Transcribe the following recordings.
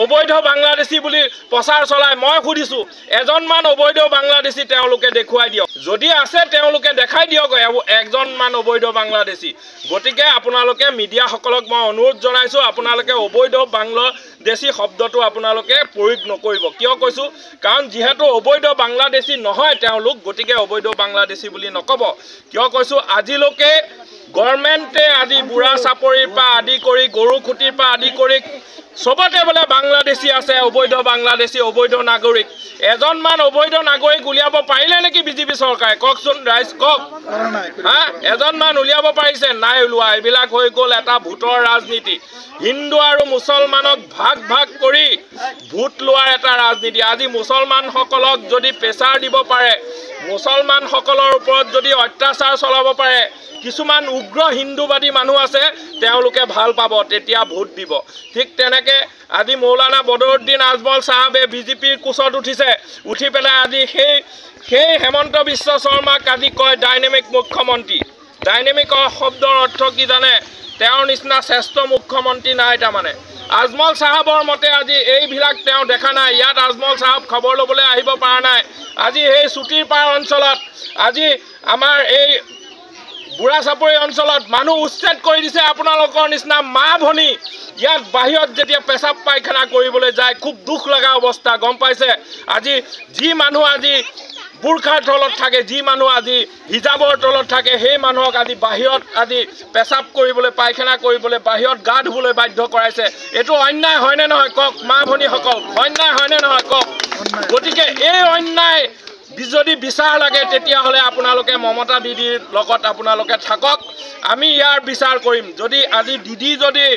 অবৈধ বাংলাদেশী বুলি প্ৰচাৰ চলাই মই সুধিছোঁ এজনমান অবৈধ বাংলাদেশী তেওঁলোকে দেখুৱাই দিয়ক যদি আছে তেওঁলোকে দেখাই দিয়ক একজনমান অবৈধ বাংলাদেশী গতিকে আপোনালোকে মিডিয়াসকলক মই অনুৰোধ জনাইছোঁ আপোনালোকে অবৈধ বাংলাদেশী শব্দটো আপোনালোকে প্ৰয়োগ নকৰিব কিয় কৈছোঁ কাৰণ যিহেতু অবৈধ বাংলাদেশী নহয় তেওঁলোক গতিকে অবৈধ বাংলাদেশী বুলি নক'ব কিয় কৈছোঁ আজিলৈকে গভৰ্ণমেণ্টে আজি বুঢ়া চাপৰিৰ পৰা আদি কৰি গৰু খুঁটিৰ পৰা আদি কৰি সবতে বলে বাংলাদেশী আছে অবৈধ বাংলাদেশী অবৈধ নাগৰিক এজনমান অবৈধ নাগৰিক উলিয়াব পাৰিলে নেকি বিজেপি চৰকাৰে কওকচোন ৰাইজ কওক হা এজনমান উলিয়াব পাৰিছে নাই ওলোৱা এইবিলাক হৈ গ'ল এটা ভোটৰ ৰাজনীতি হিন্দু আৰু মুছলমানক ভাগ ভাগ কৰি ভোট লোৱাৰ এটা ৰাজনীতি আজি মুছলমানসকলক যদি প্ৰেছাৰ দিব পাৰে মুছলমানসকলৰ ওপৰত যদি অত্যাচাৰ চলাব পাৰে কিছুমান উগ্ৰ হিন্দুবাদী মানুহ আছে তেওঁলোকে ভাল পাব তেতিয়া ভোট দিব ঠিক তেনেকে আজি মৌলানা বদৰুদ্দিন আজমল সাহেবে বিজেপিৰ কোচত উঠিছে উঠি পেলাই আজি সেই হেমন্ত বিশ্ব শৰ্মাক আজি কয় ডাইনামিক মুখ্যমন্ত্ৰী ডাইনামিকৰ শব্দৰ অৰ্থ কি জানে তেওঁৰ নিচিনা শ্ৰেষ্ঠ মুখ্যমন্ত্ৰী নাই তাৰমানে আজমল সাহেবৰ মতে আজি এইবিলাক তেওঁ দেখা নাই ইয়াত আজমল সাহেব খবৰ ল'বলৈ আহিব পৰা নাই আজি এই চুটিৰ পাৰ অঞ্চলত আজি আমাৰ এই বুঢ়া চাপৰি অঞ্চলত মানুহ উচ্ছেদ কৰি দিছে আপোনালোকৰ নিচিনা মা ভনী ইয়াত বাহিৰত যেতিয়া পেচাব পায়খানা কৰিবলৈ যায় খুব দুখ লগা অৱস্থা গম পাইছে আজি যি মানুহ আজি বুৰখাৰ তলত থাকে যি মানুহ আজি হিজাবৰ তলত থাকে সেই মানুহক আজি বাহিৰত আজি পেচাব কৰিবলৈ পায়খানা কৰিবলৈ বাহিৰত গা ধুবলৈ বাধ্য কৰাইছে এইটো অন্যায় হয়নে নহয় কওক মা ভনীসকল অন্যায় হয়নে নহয় কওক গতিকে এই অন্যায় যদি বিচাৰ লাগে তেতিয়াহ'লে আপোনালোকে মমতা দিদিৰ লগত আপোনালোকে থাকক আমি ইয়াৰ বিচাৰ কৰিম যদি আজি দিদি যদি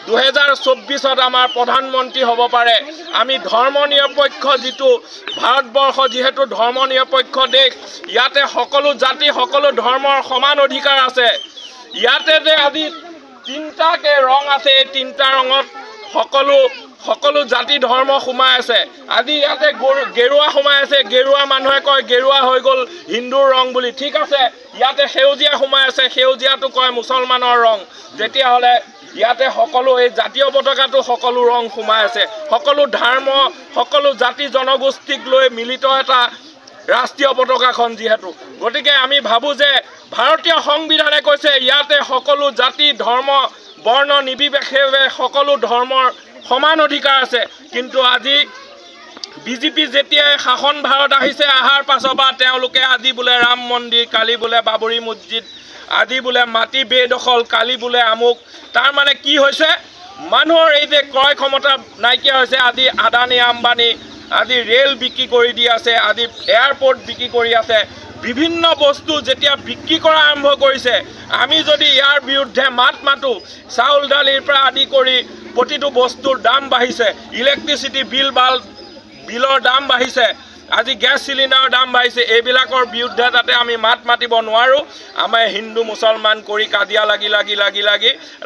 2024ত আমাৰ প্ৰধানমন্ত্ৰী হ'ব পাৰে আমি ধৰ্ম নিৰপেক্ষ যিটো ভাৰতবৰ্ষ যিহেতু ধৰ্ম নিৰপেক্ষ দেশ ইয়াতে সকলো জাতি সকলো ধৰ্মৰ সমান অধিকাৰ আছে ইয়াতে যে আজি তিনিটাকে ৰং আছে এই তিনিটা ৰঙত সকলো জাতি ধৰ্ম সোমাই আছে আজি ইয়াতে গেৰুৱা সোমাই আছে গেৰুৱা মানুহে কয় গেৰুৱা হৈ গ'ল হিন্দুৰ ৰং বুলি ঠিক আছে ইয়াতে সেউজীয়া সোমাই আছে সেউজীয়াটো কয় মুছলমানৰ ৰং তেতিয়াহ'লে ইয়াতে সকলো এই জাতীয় পতাকাটো সকলো ৰং সোমাই আছে সকলো ধৰ্ম সকলো জাতি জনগোষ্ঠীক লৈ মিলিত এটা ৰাষ্ট্ৰীয় পতাকাখন যিহেতু গতিকে আমি ভাবোঁ যে ভাৰতীয় সংবিধানে কৈছে ইয়াতে সকলো জাতি ধৰ্ম বৰ্ণ নিৰ্বিশেষে সকলো ধৰ্মৰ সমান অধিকাৰ আছে কিন্তু আজি বিজেপি যেতিয়াই শাসন ভাৰত আহিছে আহাৰ পাছৰ পৰা তেওঁলোকে আজি বোলে ৰাম মন্দিৰ কালি বোলে বাবৰি মছজিদ আজি বোলে মাটি বেদখল কালি বোলে আমুক তাৰ মানে কি হৈছে মানুহৰ এই যে ক্ৰয় ক্ষমতা নাইকিয়া হৈছে আজি আদানী আম্বানী আজি ৰেল বিক্ৰী কৰি দি আছে আজি এয়াৰপোৰ্ট বিক্ৰী কৰি আছে বিভিন্ন বস্তু যেতিয়া বিক্ৰী কৰা আৰম্ভ কৰিছে আমি যদি ইয়াৰ বিৰুদ্ধে মাত মাতো চাউল দালিৰ পৰা আদি কৰি প্ৰতিটো বস্তুৰ দাম বাঢ়িছে ইলেক্ট্ৰিচিটি বিলৰ দাম বাঢ়িছে আজি গেছ চিলিণ্ডাৰৰ দাম বাঢ়িছে এইবিলাকৰ বিৰুদ্ধে যাতে আমি মাত মাতিব নোৱাৰোঁ আমাৰ হিন্দু মুছলমান কৰি কাজিয়া লাগি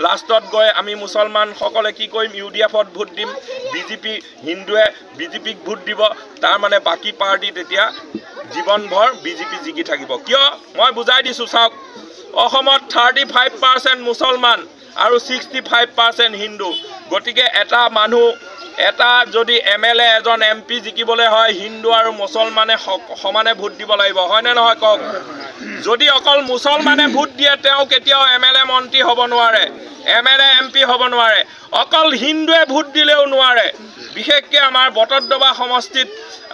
লাষ্টত গৈ আমি মুছলমানসকলে কি কৰিম UDFত ভোট দিম বিজেপি হিন্দুৱে বিজেপিক ভোট দিব তাৰ মানে বাকী পাৰ্টি তেতিয়া জীৱনভৰ বিজেপি জিকি থাকিব কিয় মই বুজাই দিছোঁ চাওক অসমত 35% মুছলমান আৰু 65% হিন্দু গতিকে এটা মানুহ এটা যদি MLA এজন MP জিকিবলৈ হয় হিন্দু আৰু মুছলমানে সমানে ভোট দিব লাগিব হয়নে নহয় কওক যদি অকল মুছলমানে ভোট দিয়ে তেওঁ কেতিয়াও MLA মন্ত্ৰী হ'ব নোৱাৰে MLA MP হ'ব নোৱাৰে অকল হিন্দুৱে ভোট দিলেও নোৱাৰে বিশেষকৈ আমাৰ বটদ্ৰৱা সমষ্টিত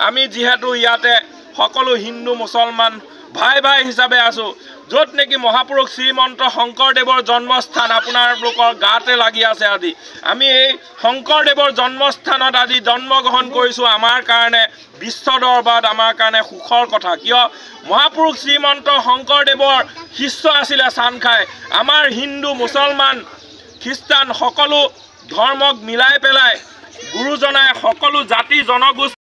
আমি যিহেতু ইয়াতে সকলো হিন্দু মুছলমান ভাই হিচাপে আছোঁ য'ত নেকি মহাপুৰুষ শ্ৰীমন্ত শংকৰদেৱৰ জন্মস্থান আপোনালোকৰ গাতে লাগি আছে আজি আমি এই শংকৰদেৱৰ জন্মস্থানত আজি জন্মগ্ৰহণ কৰিছোঁ আমাৰ কাৰণে বিশ্ব দৰবাৰত আমাৰ কাৰণে সুখৰ কথা কিয় মহাপুৰুষ শ্ৰীমন্ত শংকৰদেৱৰ শিষ্য আছিলে চানখাই আমাৰ হিন্দু মুছলমান খ্ৰীষ্টান সকলো ধৰ্মক মিলাই পেলাই গুৰুজনাই সকলো জাতি জনগোষ্ঠী